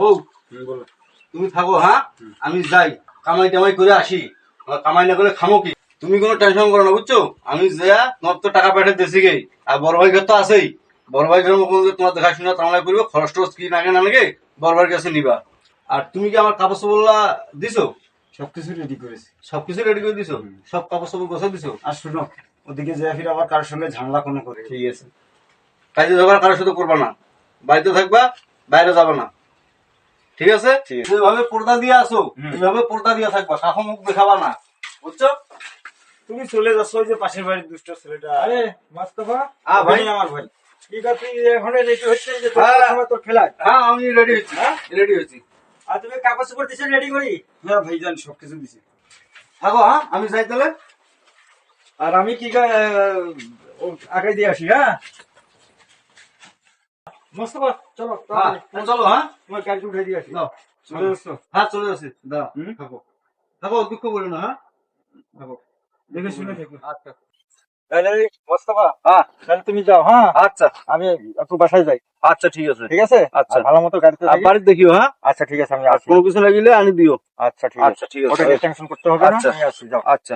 বউ বলো। তুমি থাকো, হ্যাঁ আমি যাই কামাই টামাই করে আসি। আমার কামাই না করে খামো কি? তুমি কোনো টেনশন করো না, বুঝছো? আমি যা তোমার তো টাকা পাঠিয়ে দিয়েছি গে, আর বড় ভাই ঘর তো আছেই। বড় ভাই ঘরের মতো তোমার দেখাশোনা তামলা করবো, খরচ টরচ কি লাগে না লাগে বড় ভাইয়ের কাছে নিবা। আর তুমি কি আমার কাপড় চোপড় দিছো? সবকিছু রেডি করেছি। সবকিছু রেডি করে দিছো? সব কাপড় চোপড় গোছা দিছো? আর শোনো, ওদিকে যে ফির আবার কারোর সঙ্গে ঝামেলা কোনো করে। ঠিক আছে, কাজে ঝগড়া কারোর সাথে করবা না, বাড়িতে থাকবা, বাইরে যাবা না, ঠিক আছে? ঠিক আছে। যেভাবে পর্দা দিয়ে আসো এইভাবে পর্দা দিয়ে থাকবা, কাকু মুখ দেখাবা না, বুঝছো? তুমি চলে যাচ্ছ ওই যে পাশের বাড়ির দুষ্ট ছেলেটা। আরে মোস্তফা, ভাই। ওখানেই আমার ভাই। ঠিক আছে, তুই এখন রেডি হচ্ছে যে তোর হ্যাঁ। সময় তোর খেলায়। হ্যাঁ আমি রেডি হয়েছি, হ্যাঁ? রেডি হয়েছি। আর তুমি কাপড় চোপড় দিছো রেডি করি। হ্যাঁ ভাইজান সবকিছু দিছি। থাকো, হ্যাঁ আমি যাই তাহলে। আর আমি কি আগে দিয়ে আসি। হ্যাঁ মোস্তফা, চলো হ্যাঁ চলো, হ্যাঁ তোমার গাড়ি উঠে দিয়ে আসি। দাও। চলে যাচ্ছ? হ্যাঁ চলে যাচ্ছি, দাও। হুম? থাকো থাকো, দুঃখ করো না, হ্যাঁ থাকো। দেখে শুনে দেখো। আচ্ছা তাহলে মোস্তফা, হ্যাঁ তাহলে তুমি যাও। হ্যাঁ আচ্ছা আমি একটু বাসায় যাই। আচ্ছা ঠিক আছে। ঠিক আছে, আচ্ছা। আর ভালো মতো গাড়িতে আর থাকি। বাড়িতে দেখিও, হ্যাঁ আচ্ছা ঠিক আছে, আমি আর আসি। কোনো কিছু লাগিলে আনি দিও। আচ্ছা ঠিক আছে, আচ্ছা ঠিক আছে। ওটা টেনশন করতে হবে না, আচ্ছা। আমি আসি, যাও। আচ্ছা।